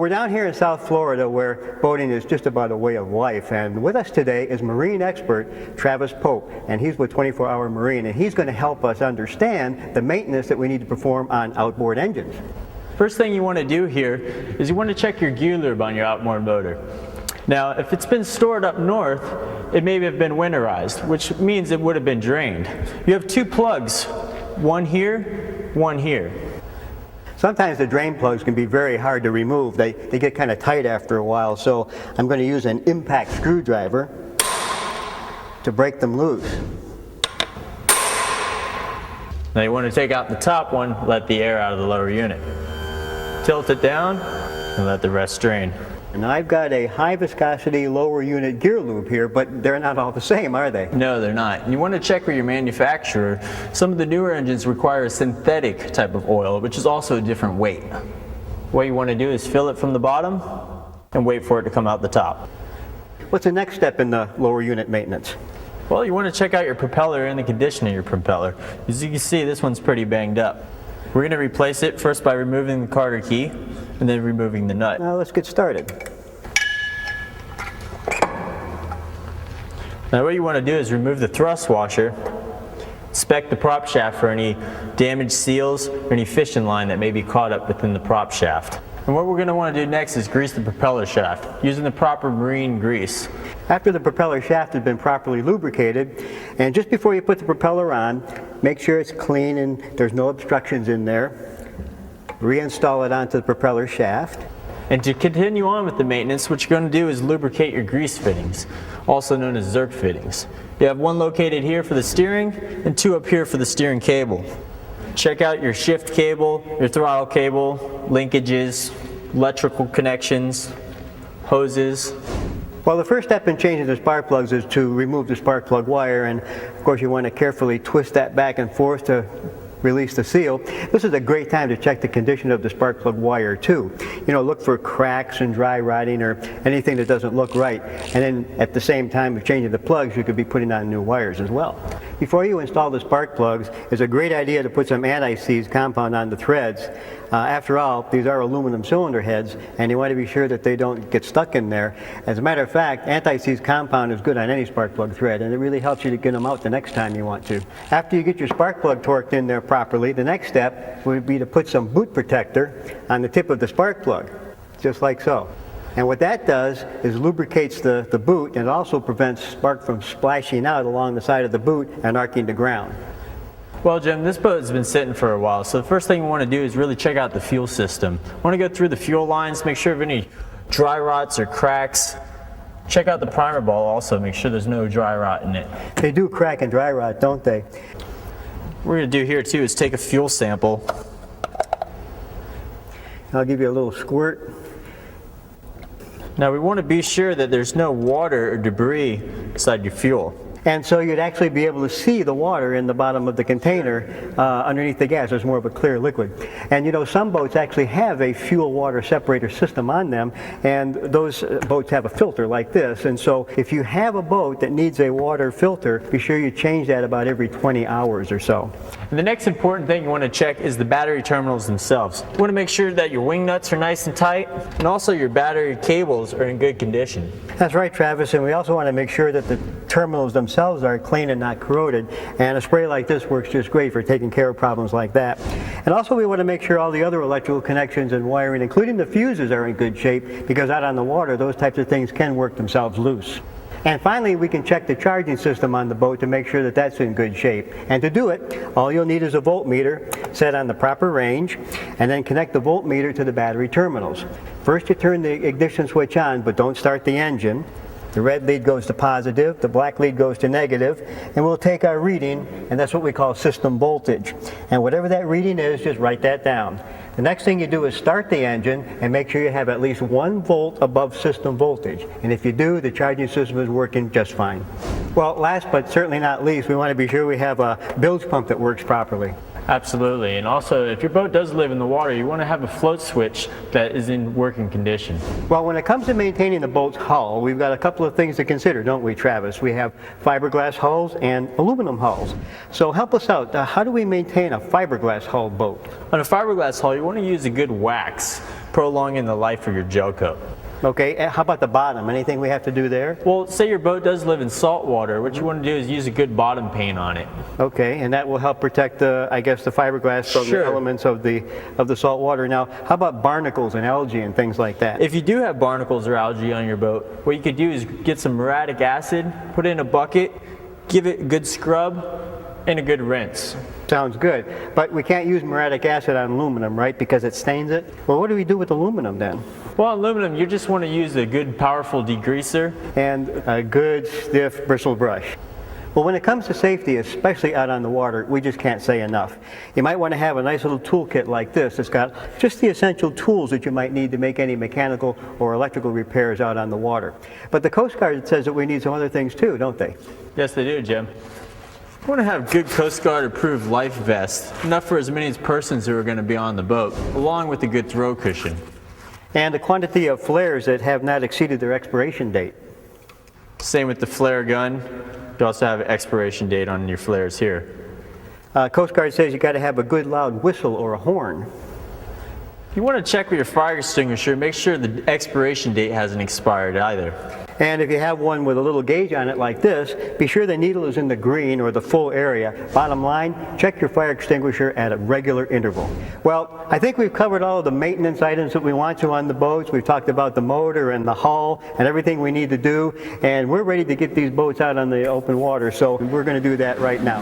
We're down here in South Florida where boating is just about a way of life, and with us today is marine expert Travis Pope, and he's with 24 Hour Marine, and he's going to help us understand the maintenance that we need to perform on outboard engines. First thing you want to do here is you want to check your gear lube on your outboard motor. Now, if it's been stored up north, it may have been winterized, which means it would have been drained. You have two plugs, one here, one here. Sometimes the drain plugs can be very hard to remove. They get kind of tight after a while, so I'm going to use an impact screwdriver to break them loose. Now you want to take out the top one, let the air out of the lower unit. Tilt it down and let the rest drain. And I've got a high viscosity lower unit gear lube here, but they're not all the same, are they? No, they're not. And you want to check with your manufacturer. Some of the newer engines require a synthetic type of oil, which is also a different weight. What you want to do is fill it from the bottom and wait for it to come out the top. What's the next step in the lower unit maintenance? Well, you want to check out your propeller and the condition of your propeller. As you can see, this one's pretty banged up. We're going to replace it first by removing the Carter key and then removing the nut. Now let's get started. Now what you want to do is remove the thrust washer, inspect the prop shaft for any damaged seals or any fishing line that may be caught up within the prop shaft. And what we're going to want to do next is grease the propeller shaft using the proper marine grease. After the propeller shaft has been properly lubricated, and just before you put the propeller on, make sure it's clean and there's no obstructions in there. Reinstall it onto the propeller shaft. And to continue on with the maintenance, what you're going to do is lubricate your grease fittings, also known as Zerk fittings. You have one located here for the steering and two up here for the steering cable. Check out your shift cable, your throttle cable, linkages, electrical connections, hoses. Well, the first step in changing the spark plugs is to remove the spark plug wire, and of course you want to carefully twist that back and forth to release the seal. This is a great time to check the condition of the spark plug wire too. You know, look for cracks and dry rotting or anything that doesn't look right. And then at the same time of changing the plugs, you could be putting on new wires as well. Before you install the spark plugs, it's a great idea to put some anti-seize compound on the threads. After all, these are aluminum cylinder heads, and you want to be sure that they don't get stuck in there. As a matter of fact, anti-seize compound is good on any spark plug thread, and it really helps you to get them out the next time you want to. After you get your spark plug torqued in there properly, the next step would be to put some boot protector on the tip of the spark plug, just like so. And what that does is lubricates the boot, and it also prevents spark from splashing out along the side of the boot and arcing the ground. Well, Jim, this boat has been sitting for a while, so the first thing you want to do is really check out the fuel system. You want to go through the fuel lines, make sure of any dry rots or cracks. Check out the primer ball also, make sure there's no dry rot in it. They do crack and dry rot, don't they? What we're going to do here too is take a fuel sample. I'll give you a little squirt. Now we want to be sure that there's no water or debris inside your fuel. And so you'd actually be able to see the water in the bottom of the container underneath the gas. There's more of a clear liquid. And you know, some boats actually have a fuel water separator system on them, and those boats have a filter like this. And so if you have a boat that needs a water filter, be sure you change that about every 20 hours or so. And the next important thing you want to check is the battery terminals themselves. You want to make sure that your wing nuts are nice and tight, and also your battery cables are in good condition. That's right, Travis, and we also want to make sure that the terminals themselves are clean and not corroded, and a spray like this works just great for taking care of problems like that. And also we want to make sure all the other electrical connections and wiring, including the fuses, are in good shape, because out on the water those types of things can work themselves loose. And finally, we can check the charging system on the boat to make sure that that's in good shape. And to do it, all you'll need is a voltmeter set on the proper range, and then connect the voltmeter to the battery terminals. First you turn the ignition switch on, but don't start the engine. The red lead goes to positive, the black lead goes to negative, and we'll take our reading, and that's what we call system voltage. And whatever that reading is, just write that down. The next thing you do is start the engine and make sure you have at least 1 volt above system voltage. And if you do, the charging system is working just fine. Well, last but certainly not least, we want to be sure we have a bilge pump that works properly. Absolutely, and also if your boat does live in the water, you want to have a float switch that is in working condition. Well, when it comes to maintaining the boat's hull, we've got a couple of things to consider, don't we, Travis? We have fiberglass hulls and aluminum hulls. So help us out. How do we maintain a fiberglass hull boat? On a fiberglass hull, you want to use a good wax. prolonging the life of your gel coat. Okay, and how about the bottom? Anything we have to do there? Well, say your boat does live in salt water. What you want to do is use a good bottom paint on it. Okay, and that will help protect the, I guess, the fiberglass from Sure. the elements of the salt water. Now, how about barnacles and algae and things like that? If you do have barnacles or algae on your boat, what you could do is get some muriatic acid, put it in a bucket, give it a good scrub, and a good rinse. Sounds good, but we can't use muriatic acid on aluminum, right? Because it stains it. Well, what do we do with aluminum then? Well, aluminum, you just want to use a good, powerful degreaser. And a good stiff bristle brush. Well, when it comes to safety, especially out on the water, we just can't say enough. You might want to have a nice little toolkit like this that's got just the essential tools that you might need to make any mechanical or electrical repairs out on the water. But the Coast Guard says that we need some other things too, don't they? Yes, they do, Jim. You want to have good Coast Guard approved life vests, enough for as many persons who are going to be on the boat, along with a good throw cushion. And a quantity of flares that have not exceeded their expiration date. Same with the flare gun. You also have an expiration date on your flares here. Coast Guard says you got to have a good loud whistle or a horn. You want to check with your fire extinguisher, make sure the expiration date hasn't expired either. And if you have one with a little gauge on it like this, be sure the needle is in the green or the full area. Bottom line, check your fire extinguisher at a regular interval. Well, I think we've covered all of the maintenance items that we want to on the boats. We've talked about the motor and the hull and everything we need to do. And we're ready to get these boats out on the open water, so we're going to do that right now.